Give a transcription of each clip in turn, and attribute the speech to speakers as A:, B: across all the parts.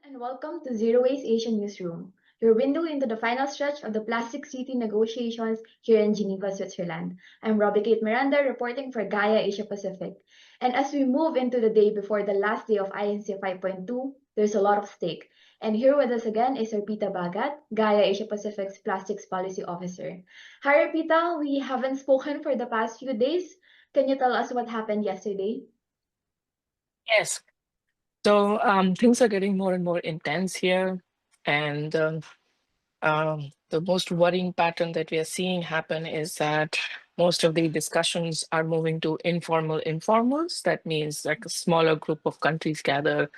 A: and welcome to Zero Waste Asia Newsroom, your window into the final stretch of the Plastic City negotiations here in Geneva, Switzerland. I'm Robi Kate Miranda reporting for GAIA Asia Pacific. And as we move into the day before the last day of INC 5.2, there's a lot of stake. And here with us again is Arpita Bagat, GAIA Asia Pacific's Plastics Policy Officer. Hi Arpita, we haven't spoken for the past few days. Can you tell us what happened yesterday?
B: Yes. So things are getting more and more intense here. And the most worrying pattern that we are seeing happen is that most of the discussions are moving to informal informals. That means like a smaller group of countries gather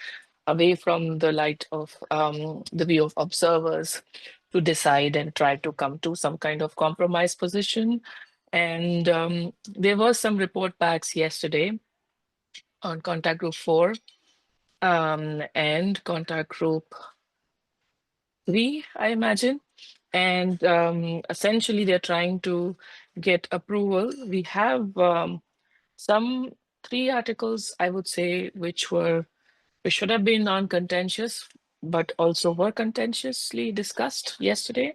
B: away from the light of the view of observers to decide and try to come to some kind of compromise position. And there was some report backs yesterday on contact group 4 and contact group 3, I imagine. And essentially, they're trying to get approval. We have some 3 articles, I would say, which should have been non-contentious, but also were contentiously discussed yesterday.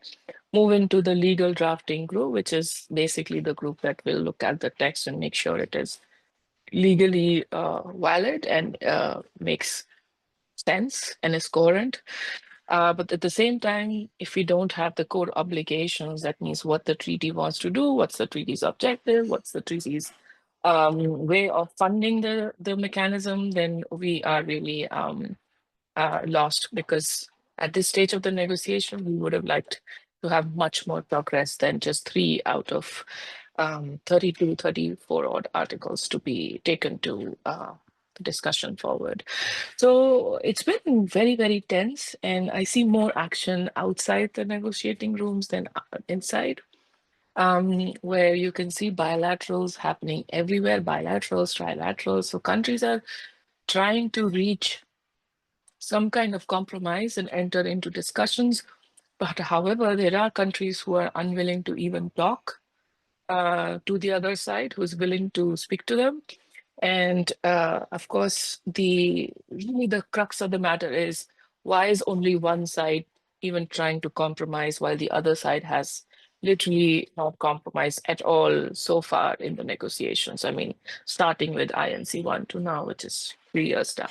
B: Move into the legal drafting group, which is basically the group that will look at the text and make sure it is legally valid and makes sense and is coherent. But at the same time, if we don't have the core obligations, that means what the treaty wants to do, what's the treaty's objective, what's the treaty's way of funding the mechanism, then we are really lost, because at this stage of the negotiation, we would have liked to have much more progress than just 3 out of 32, 34 odd articles to be taken to the discussion forward. So it's been very, very tense, and I see more action outside the negotiating rooms than inside, where you can see bilaterals happening everywhere, bilaterals, trilaterals. So countries are trying to reach some kind of compromise and enter into discussions. But however, there are countries who are unwilling to even talk to the other side, who's willing to speak to them. And of course, really the crux of the matter is, why is only one side even trying to compromise while the other side has literally not compromised at all so far in the negotiations? I mean, starting with INC-1 to now, which is 3 years down.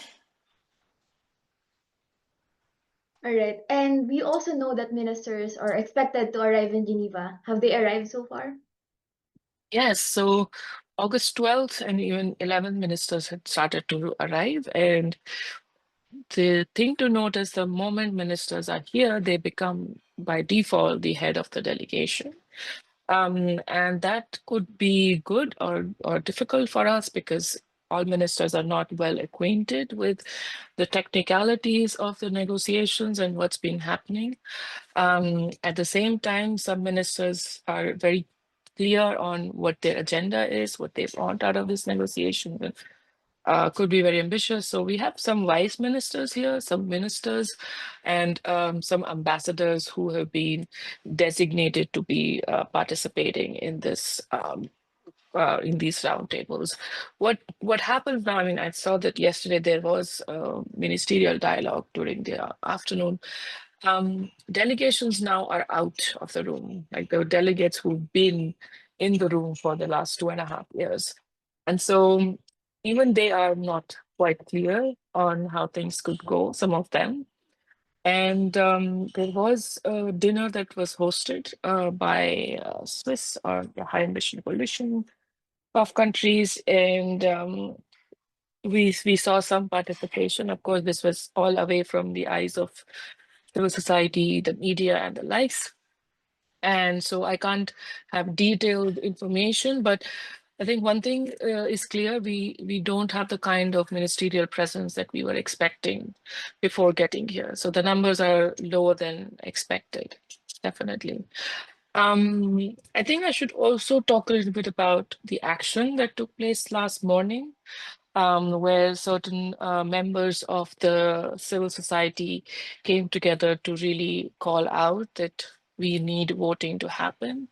A: All right. And we also know that ministers are expected to arrive in Geneva. Have they arrived so far?
B: Yes, so August 12th and even 11 ministers had started to arrive. And the thing to note is, the moment ministers are here, they become by default the head of the delegation. And that could be good or difficult for us, because all ministers are not well acquainted with the technicalities of the negotiations and what's been happening. At the same time, some ministers are very clear on what their agenda is, what they want out of this negotiation, and could be very ambitious. So we have some vice ministers here, some ministers, and some ambassadors who have been designated to be participating in this. In these roundtables, what happens now? I mean, I saw that yesterday there was a ministerial dialogue during the afternoon. Delegations now are out of the room, like the delegates who've been in the room for the last 2.5 years. And so even they are not quite clear on how things could go, some of them. And there was a dinner that was hosted by Swiss, or the High Ambition Coalition of countries, and we saw some participation. Of course, this was all away from the eyes of civil society, the media, and the likes. And so I can't have detailed information, but I think one thing is clear: we don't have the kind of ministerial presence that we were expecting before getting here. So the numbers are lower than expected, definitely. I think I should also talk a little bit about the action that took place last morning, where certain members of the civil society came together to really call out that we need voting to happen.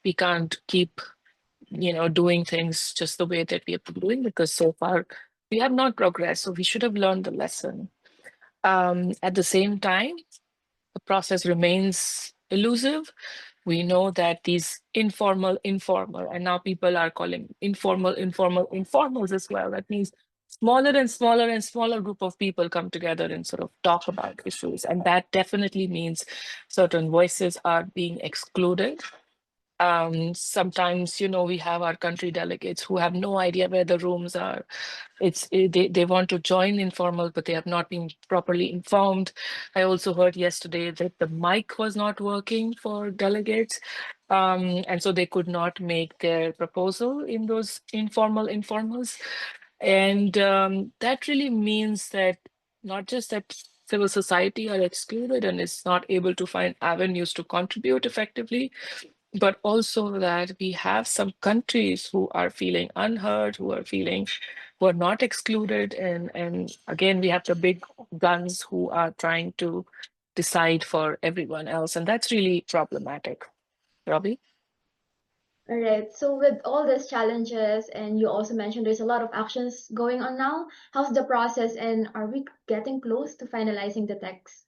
B: We can't keep, doing things just the way that we have been doing, because so far we have not progressed. So we should have learned the lesson. At the same time, the process remains elusive. We know that these informal, and now people are calling informal, informals as well. That means smaller and smaller and smaller group of people come together and sort of talk about issues. And that definitely means certain voices are being excluded. Sometimes, we have our country delegates who have no idea where the rooms are. They want to join informal, but they have not been properly informed. I also heard yesterday that the mic was not working for delegates, and so they could not make their proposal in those informals. And that really means that not just that civil society are excluded and is not able to find avenues to contribute effectively, but also that we have some countries who are feeling unheard, who are not excluded. And again, we have the big guns who are trying to decide for everyone else. And that's really problematic. Robbie?
A: All right. So with all these challenges, and you also mentioned there's a lot of actions going on now, how's the process, and are we getting close to finalizing the text?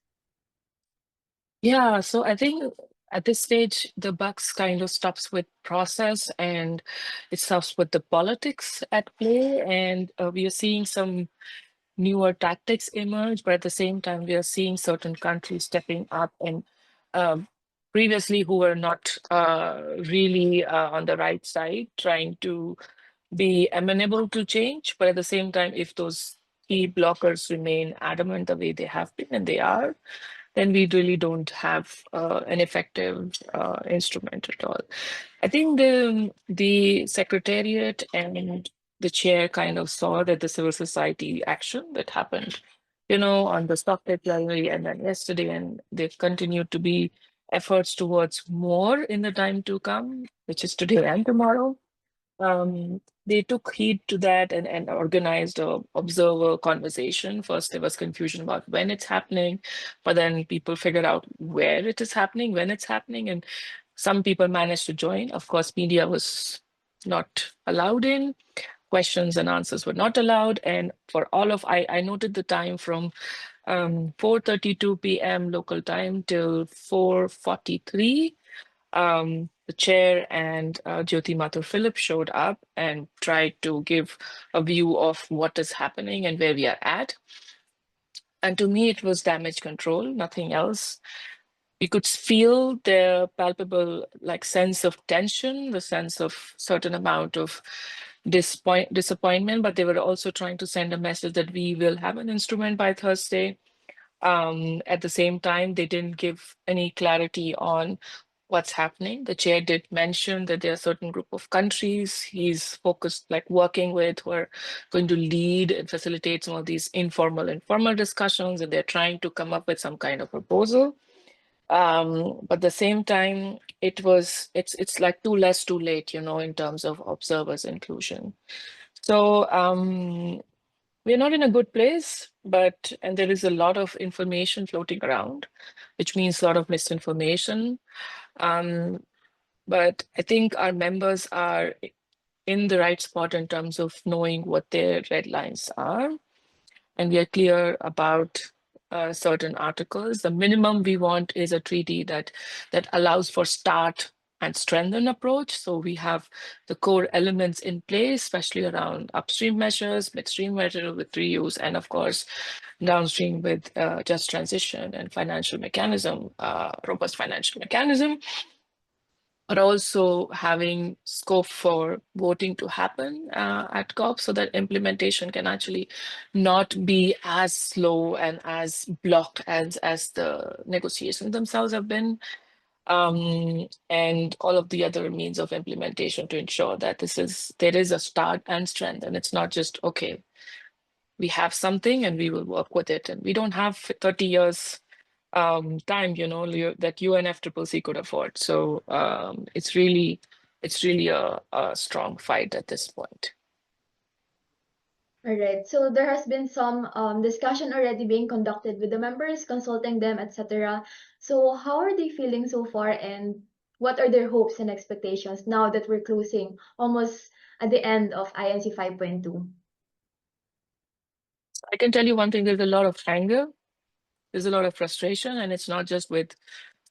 B: Yeah, so I think at this stage, the buck kind of stops with process and it stops with the politics at play. And we are seeing some newer tactics emerge, but at the same time, we are seeing certain countries stepping up and um, previously who were not really on the right side, trying to be amenable to change. But at the same time, if those key blockers remain adamant the way they have been, and they are, then we really don't have an effective instrument at all. I think the secretariat and the chair kind of saw that the civil society action that happened, on the stockpit plenary and then yesterday, and they've continued to be efforts towards more in the time to come, which is today and tomorrow. They took heed to that and organized a observer conversation. First, there was confusion about when it's happening, but then people figured out where it is happening, when it's happening, and some people managed to join. Of course, media was not allowed in. Questions and answers were not allowed. And for all of, I noted the time from 4:32 p.m. local time till 4:43. The chair and Jyoti Mathur Philip showed up and tried to give a view of what is happening and where we are at. And to me, it was damage control, nothing else. You could feel the palpable sense of tension, the sense of certain amount of disappointment, but they were also trying to send a message that we will have an instrument by Thursday. At the same time, they didn't give any clarity on what's happening. The chair did mention that there are a certain group of countries he's focused, working with, who are going to lead and facilitate some of these informal discussions, and they're trying to come up with some kind of proposal. But at the same time, it's like too less, too late, in terms of observers inclusion. So we're not in a good place, and there is a lot of information floating around, which means a lot of misinformation. But I think our members are in the right spot in terms of knowing what their red lines are. And we are clear about certain articles. The minimum we want is a treaty that allows for start and strengthen approach. So we have the core elements in place, especially around upstream measures, midstream measures with reuse, and of course, downstream with just transition and financial mechanism, robust financial mechanism, but also having scope for voting to happen at COP so that implementation can actually not be as slow and as blocked as the negotiations themselves have been. And all of the other means of implementation to ensure that there is a start and strength, and it's not just, okay, we have something and we will work with it. And we don't have 30 years time, that UNFCCC could afford. So it's really a strong fight at this point.
A: All right. So there has been some discussion already being conducted with the members, consulting them, etc. So how are they feeling so far, and what are their hopes and expectations now that we're closing almost at the end of INC 5.2?
B: I can tell you one thing, there's a lot of anger. there's a lot of frustration, and it's not just with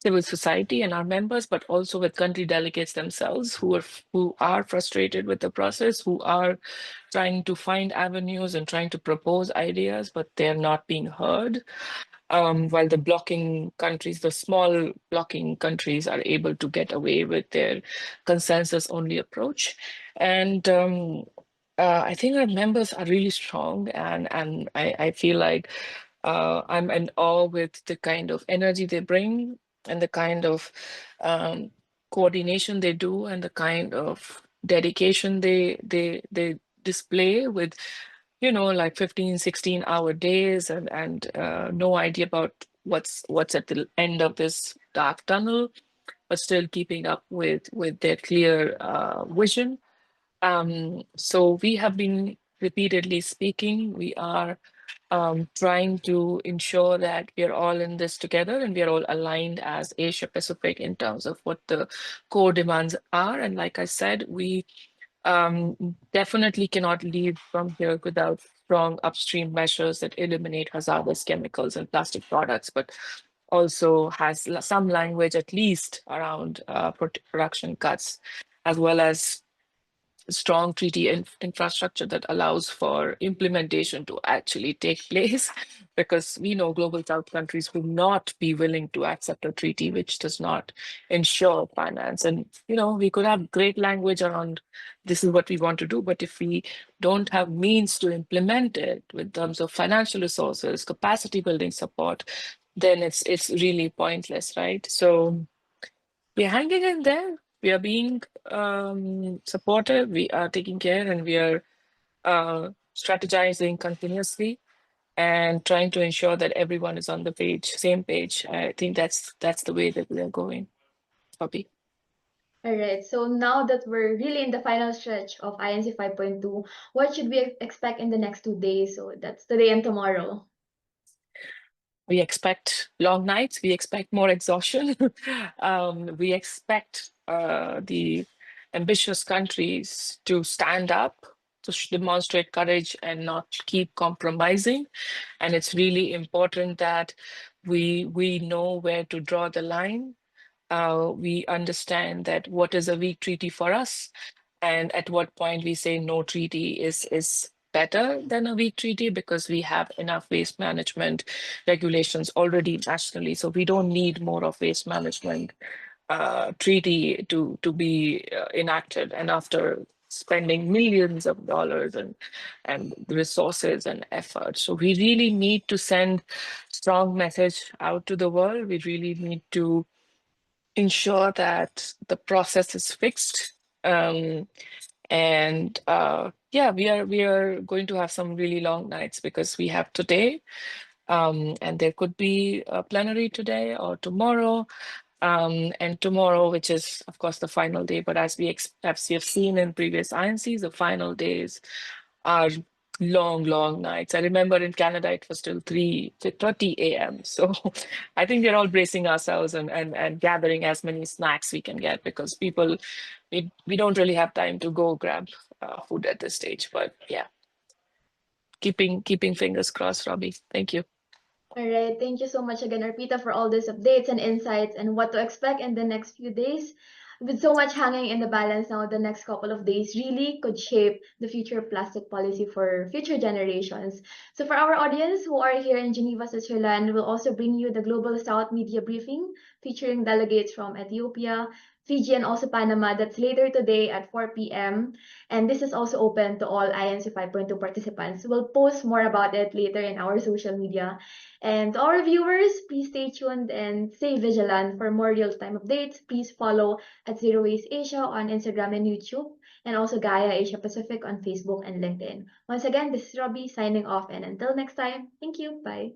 B: civil society and our members, but also with country delegates themselves who are frustrated with the process, who are trying to find avenues and trying to propose ideas, but they're not being heard. While the blocking countries, the small blocking countries, are able to get away with their consensus-only approach. And I think our members are really strong, and I feel like I'm in awe with the kind of energy they bring and the kind of coordination they do and the kind of dedication they display with, like 15, 16-hour days and no idea about what's at the end of this dark tunnel, but still keeping up with their clear vision. So we have been repeatedly speaking. We are trying to ensure that we are all in this together and we are all aligned as Asia Pacific in terms of what the core demands are. And like I said, we definitely cannot leave from here without strong upstream measures that eliminate hazardous chemicals and plastic products, but also has some language at least around production cuts, as well as strong treaty infrastructure that allows for implementation to actually take place, because we know global south countries will not be willing to accept a treaty which does not ensure finance. And we could have great language around this is what we want to do, but if we don't have means to implement it with terms of financial resources, capacity building support, then it's really pointless, right? So we're hanging in there. We are being supportive. We are taking care, and we are strategizing continuously and trying to ensure that everyone is on the same page. I think that's the way that we are going, Bobby.
A: All right, so now that we're really in the final stretch of INC 5.2, what should we expect in the next 2 days? So that's today and tomorrow.
B: We expect long nights. We expect more exhaustion. We expect the ambitious countries to stand up, to demonstrate courage and not keep compromising. And it's really important that we know where to draw the line. We understand that what is a weak treaty for us, and at what point we say no treaty is better than a weak treaty, because we have enough waste management regulations already nationally. So we don't need more of waste management treaty to be enacted. And after spending millions of dollars and resources and effort, so we really need to send strong message out to the world. We really need to ensure that the process is fixed. And yeah, we are going to have some really long nights, because we have today, and there could be a plenary today or tomorrow, and tomorrow, which is of course the final day. But as we have seen in previous INCs, the final days are long nights. I remember in Canada it was still 3:30 a.m. So I think we're all bracing ourselves and gathering as many snacks we can get, because people, we don't really have time to go grab food at this stage. But yeah, keeping fingers crossed, Robbie. Thank you.
A: All right, thank you so much again, Arpita, for all these updates and insights and what to expect in the next few days. With so much hanging in the balance now, the next couple of days really could shape the future plastic policy for future generations. So for our audience who are here in Geneva, Switzerland, we'll also bring you the Global South Media Briefing featuring delegates from Ethiopia, Fiji, and also Panama. That's later today at 4 p.m. And this is also open to all INC 5.2 participants. We'll post more about it later in our social media. And to our viewers, please stay tuned and stay vigilant for more real-time updates. Please follow at Zero Waste Asia on Instagram and YouTube, and also GAIA Asia Pacific on Facebook and LinkedIn. Once again, this is Robbie signing off, and until next time, thank you. Bye.